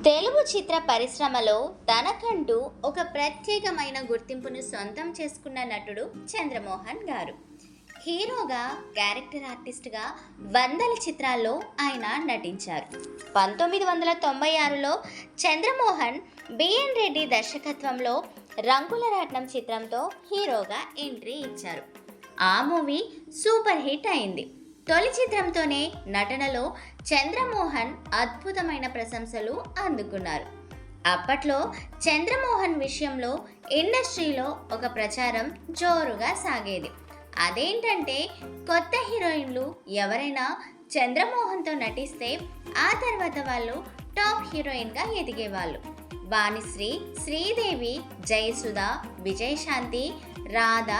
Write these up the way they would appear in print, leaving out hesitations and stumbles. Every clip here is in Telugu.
తెలుగు చిత్ర పరిశ్రమలో తనకంటూ ఒక ప్రత్యేకమైన గుర్తింపును సొంతం చేసుకున్న నటుడు చంద్రమోహన్ గారు. హీరోగా, క్యారెక్టర్ ఆర్టిస్ట్గా వందల చిత్రాల్లో ఆయన నటించారు. 1996లో చంద్రమోహన్ బిఎన్ రెడ్డి దర్శకత్వంలో రంగుల రాట్నం చిత్రంతో హీరోగా ఎంట్రీ ఇచ్చారు. ఆ మూవీ సూపర్ హిట్ అయింది. తొలి చిత్రంతోనే నటనలో చంద్రమోహన్ అద్భుతమైన ప్రశంసలు అందుకున్నారు. అప్పట్లో చంద్రమోహన్ విషయంలో ఇండస్ట్రీలో ఒక ప్రచారం జోరుగా సాగేది. అదేంటంటే, కొత్త హీరోయిన్లు ఎవరైనా చంద్రమోహన్తో నటిస్తే ఆ తర్వాత వాళ్ళు టాప్ హీరోయిన్గా ఎదిగేవాళ్ళు. వాణిశ్రీ, శ్రీదేవి, జయసుధ, విజయశాంతి, రాధ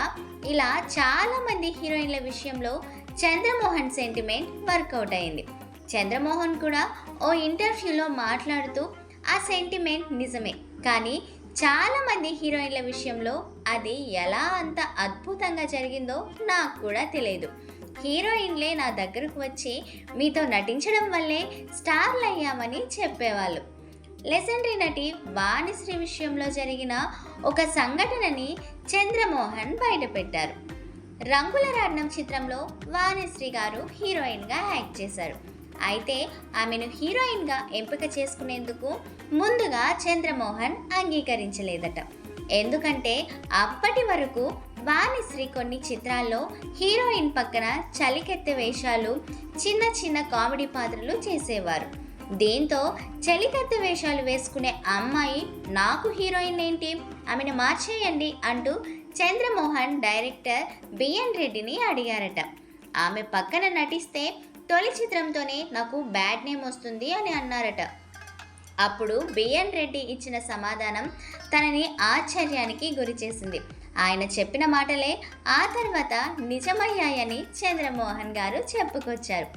ఇలా చాలామంది హీరోయిన్ల విషయంలో చంద్రమోహన్ సెంటిమెంట్ వర్కౌట్ అయింది. చంద్రమోహన్ కూడా ఓ ఇంటర్వ్యూలో మాట్లాడుతూ ఆ సెంటిమెంట్ నిజమే, కానీ చాలామంది హీరోయిన్ల విషయంలో అది ఎలా అంత అద్భుతంగా జరిగిందో నాకు కూడా తెలియదు. హీరోయిన్లే నా దగ్గరకు వచ్చి మీతో నటించడం వల్లే స్టార్లు అయ్యామని చెప్పేవాళ్ళు. లెజెండరీ నటి వాణిశ్రీ విషయంలో జరిగిన ఒక సంఘటనని చంద్రమోహన్ బయటపెట్టారు. రంగుల రాట్నం చిత్రంలో వాణిశ్రీ గారు హీరోయిన్గా యాక్ట్ చేశారు. అయితే ఆమెను హీరోయిన్గా ఎంపిక చేసుకునేందుకు ముందుగా చంద్రమోహన్ అంగీకరించలేదట. ఎందుకంటే అప్పటి వరకు వాణిశ్రీ కొన్ని చిత్రాల్లో హీరోయిన్ పక్కన చలికెత్తే వేషాలు, చిన్న చిన్న కామెడీ పాత్రలు చేసేవారు. దీంతో చలికెత్తే వేషాలు వేసుకునే అమ్మాయి నాకు హీరోయిన్ ఏంటి, ఆమెను మార్చేయండి అంటూ చంద్రమోహన్ డైరెక్టర్ బిఎన్ రెడ్డిని అడిగారట. ఆమె పక్కన నటిస్తే తొలి చిత్రంతోనే నాకు బ్యాడ్ నేమ్ వస్తుంది అని అన్నారట. అప్పుడు బిఎన్ రెడ్డి ఇచ్చిన సమాధానం తనని ఆశ్చర్యానికి గురిచేసింది. ఆయన చెప్పిన మాటలే ఆ తర్వాత నిజమయ్యాయని చంద్రమోహన్ గారు చెప్పుకొచ్చారు.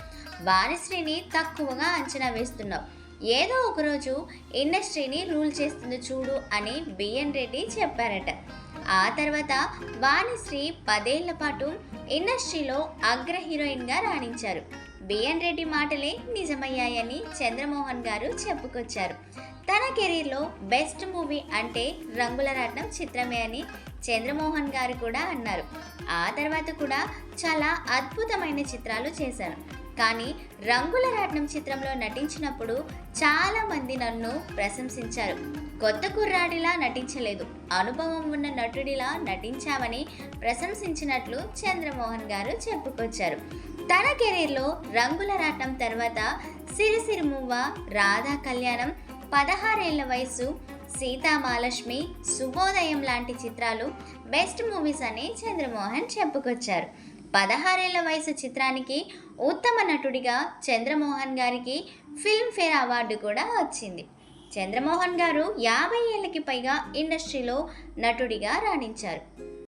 వాణిశ్రీని తక్కువగా అంచనా వేస్తున్నావు, ఏదో ఒకరోజు ఇండస్ట్రీని రూల్ చేస్తుంది చూడు అని బిఎన్ రెడ్డి చెప్పారట. ఆ తర్వాత వాణిశ్రీ 10 ఏళ్ల పాటు ఇండస్ట్రీలో అగ్ర హీరోయిన్గా రాణించారు. బిఎన్ రెడ్డి మాటలే నిజమయ్యాయని చంద్రమోహన్ గారు చెప్పుకొచ్చారు. తన కెరీర్లో బెస్ట్ మూవీ అంటే రంగుల రాట్నం చిత్రమే అని చంద్రమోహన్ గారు కూడా అన్నారు. ఆ తర్వాత కూడా చాలా అద్భుతమైన చిత్రాలు చేశాను, కానీ రంగుల రాట్నం చిత్రంలో నటించినప్పుడు చాలామంది నన్ను ప్రశంసించారు. కొత్త కుర్రాడిలా నటించలేదు, అనుభవం ఉన్న నటుడిలా నటించామని ప్రశంసించినట్లు చంద్రమోహన్ గారు చెప్పుకొచ్చారు. తన కెరీర్లో రంగుల రాట్నం తర్వాత సిరిసిరిమువ్వ, రాధా కళ్యాణం, 16 ఏళ్ల వయసు, సీతామహాలక్ష్మి, శుభోదయం లాంటి చిత్రాలు బెస్ట్ మూవీస్ అని చంద్రమోహన్ చెప్పుకొచ్చారు. 16 ఏళ్ల వయసు చిత్రానికి ఉత్తమ నటుడిగా చంద్రమోహన్ గారికి ఫిల్మ్ఫేర్ అవార్డు కూడా వచ్చింది. చంద్రమోహన్ గారు 50 ఏళ్ళకి పైగా ఇండస్ట్రీలో నటుడిగా రాణించారు.